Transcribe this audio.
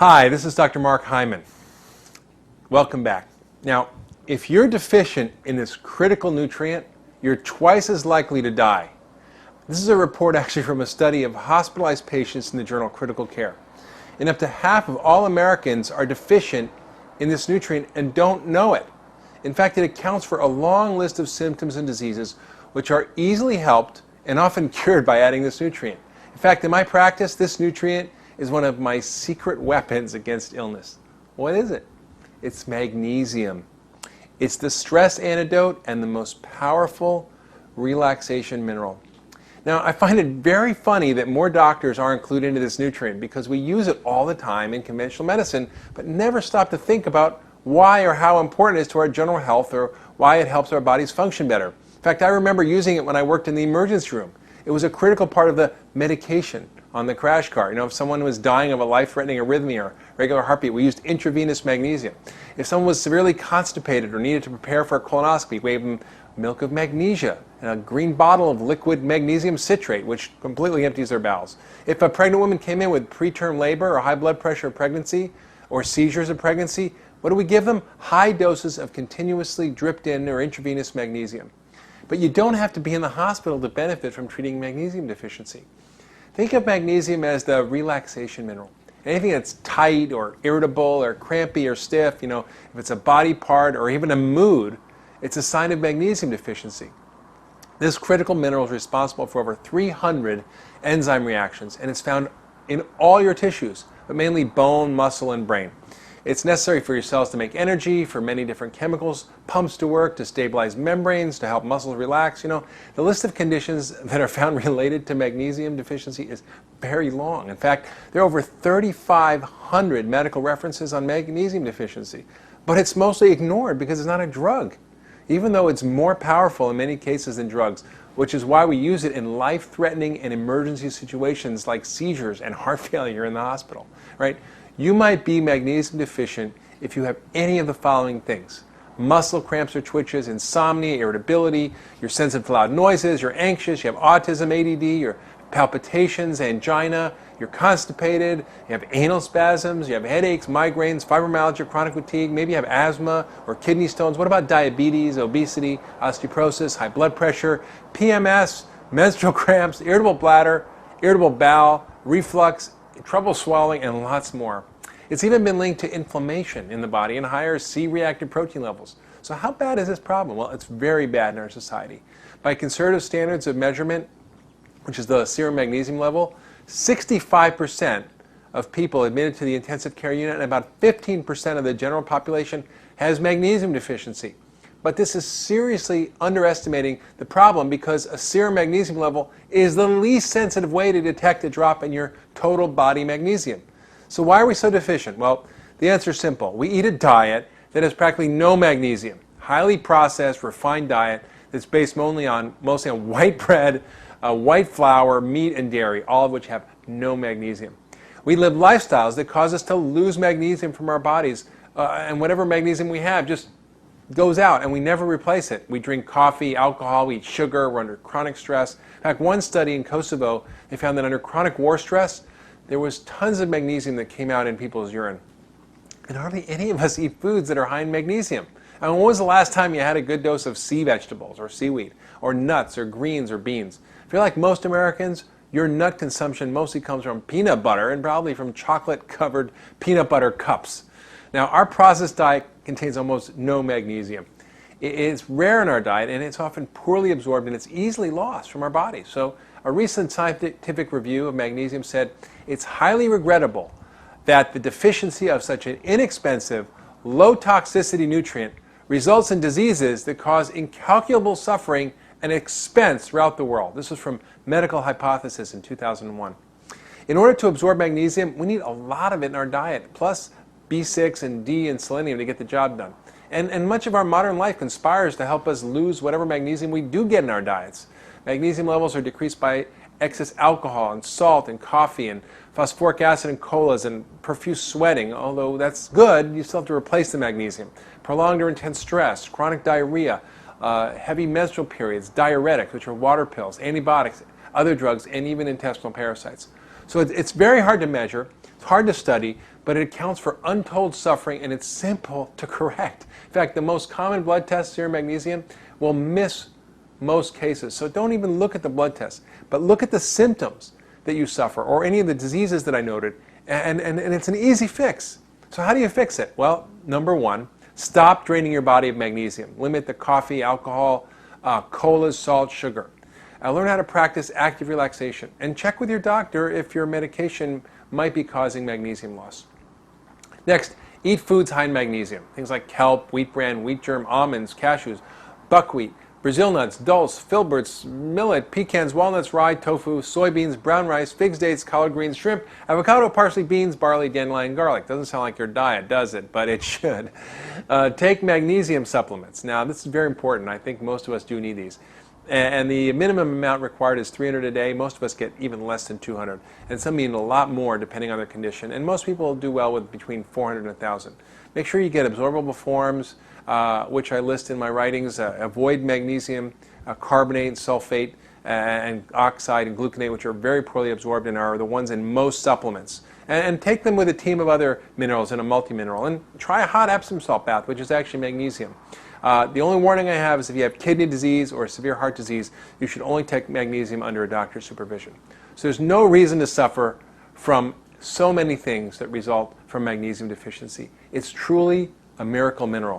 Hi, this is Dr. Mark Hyman. Welcome back. Now, if you're deficient in this critical nutrient, you're twice as likely to die. This is a report actually from a study of hospitalized patients in the journal Critical Care. And up to half of all Americans are deficient in this nutrient and don't know it. In fact, it accounts for a long list of symptoms and diseases which are easily helped and often cured by adding this nutrient. In fact, in my practice, this nutrient is one of my secret weapons against illness. What is it? It's magnesium. It's the stress antidote and the most powerful relaxation mineral. Now, I find it very funny that more doctors are included into this nutrient because we use it all the time in conventional medicine, but never stop to think about why or how important it is to our general health or why it helps our bodies function better. In fact, I remember using it when I worked in the emergency room. It was a critical part of the medication on the crash cart. You know, if someone was dying of a life-threatening arrhythmia or regular heartbeat, we used intravenous magnesium. If someone was severely constipated or needed to prepare for a colonoscopy, we gave them milk of magnesia and a green bottle of liquid magnesium citrate, which completely empties their bowels. If a pregnant woman came in with preterm labor or high blood pressure of pregnancy or seizures of pregnancy, what do we give them? High doses of continuously dripped in or intravenous magnesium. But you don't have to be in the hospital to benefit from treating magnesium deficiency. Think of magnesium as the relaxation mineral. Anything that's tight or irritable or crampy or stiff, if it's a body part or even a mood, it's a sign of magnesium deficiency. This critical mineral is responsible for over 300 enzyme reactions, and it's found in all your tissues, but mainly bone, muscle, and brain. It's necessary for your cells to make energy, for many different chemicals, pumps to work, to stabilize membranes, to help muscles relax. The list of conditions that are found related to magnesium deficiency is very long. In fact, there are over 3,500 medical references on magnesium deficiency, but it's mostly ignored because it's not a drug, even though it's more powerful in many cases than drugs, which is why we use it in life-threatening and emergency situations like seizures and heart failure in the hospital, right? You might be magnesium deficient if you have any of the following things: muscle cramps or twitches, insomnia, irritability, you're sensitive to loud noises, you're anxious, you have autism, ADD, your palpitations, angina, you're constipated, you have anal spasms, you have headaches, migraines, fibromyalgia, chronic fatigue, maybe you have asthma or kidney stones. What about diabetes, obesity, osteoporosis, high blood pressure, PMS, menstrual cramps, irritable bladder, irritable bowel, reflux, trouble swallowing, and lots more? It's even been linked to inflammation in the body and higher C-reactive protein levels. So how bad is this problem? Well, it's very bad in our society. By conservative standards of measurement, which is the serum magnesium level, 65% of people admitted to the intensive care unit and about 15% of the general population has magnesium deficiency. But this is seriously underestimating the problem because a serum magnesium level is the least sensitive way to detect a drop in your total body magnesium. So why are we so deficient? Well, the answer is simple. We eat a diet that has practically no magnesium, highly processed, refined diet that's based mostly on white bread, white flour, meat, and dairy, all of which have no magnesium. We live lifestyles that cause us to lose magnesium from our bodies, and whatever magnesium we have just goes out and we never replace it. We drink coffee, alcohol, we eat sugar, we're under chronic stress. In fact, one study in Kosovo, they found that under chronic war stress, there was tons of magnesium that came out in people's urine. And hardly any of us eat foods that are high in magnesium. I mean, when was the last time you had a good dose of sea vegetables or seaweed or nuts or greens or beans? I feel like most Americans, your nut consumption mostly comes from peanut butter and probably from chocolate-covered peanut butter cups. Now, our processed diet contains almost no magnesium. It's rare in our diet, and it's often poorly absorbed, and it's easily lost from our bodies. So a recent scientific review of magnesium said it's highly regrettable that the deficiency of such an inexpensive, low-toxicity nutrient results in diseases that cause incalculable suffering and expense throughout the world. This was from Medical Hypothesis in 2001. In order to absorb magnesium, we need a lot of it in our diet, plus B6 and D and selenium to get the job done. And much of our modern life conspires to help us lose whatever magnesium we do get in our diets. Magnesium levels are decreased by excess alcohol and salt and coffee and phosphoric acid and colas and profuse sweating. Although that's good, you still have to replace the magnesium. Prolonged or intense stress, chronic diarrhea, heavy menstrual periods, diuretics, which are water pills, antibiotics, other drugs, and even intestinal parasites. So it's very hard to measure, it's hard to study, but it accounts for untold suffering, and it's simple to correct. In fact, the most common blood test, serum magnesium, will miss most cases. So don't even look at the blood test, but look at the symptoms that you suffer or any of the diseases that I noted, and it's an easy fix. So how do you fix it? Well, number one, stop draining your body of magnesium. Limit the coffee, alcohol, colas, salt, sugar. Learn how to practice active relaxation, and check with your doctor if your medication might be causing magnesium loss. Next, eat foods high in magnesium. Things like kelp, wheat bran, wheat germ, almonds, cashews, buckwheat, Brazil nuts, dulse, filberts, millet, pecans, walnuts, rye, tofu, soybeans, brown rice, figs, dates, collard greens, shrimp, avocado, parsley, beans, barley, dandelion, garlic. Doesn't sound like your diet, does it? But it should. Take magnesium supplements. Now, this is very important. I think most of us do need these. And the minimum amount required is 300 a day. Most of us get even less than 200. And some need a lot more depending on their condition. And most people do well with between 400 and 1,000. Make sure you get absorbable forms, which I list in my writings. Avoid magnesium, carbonate, sulfate, and oxide and gluconate, which are very poorly absorbed and are the ones in most supplements. And take them with a team of other minerals in a multi-mineral. And try a hot Epsom salt bath, which is actually magnesium. The only warning I have is if you have kidney disease or severe heart disease, you should only take magnesium under a doctor's supervision. So there's no reason to suffer from so many things that result from magnesium deficiency. It's truly a miracle mineral.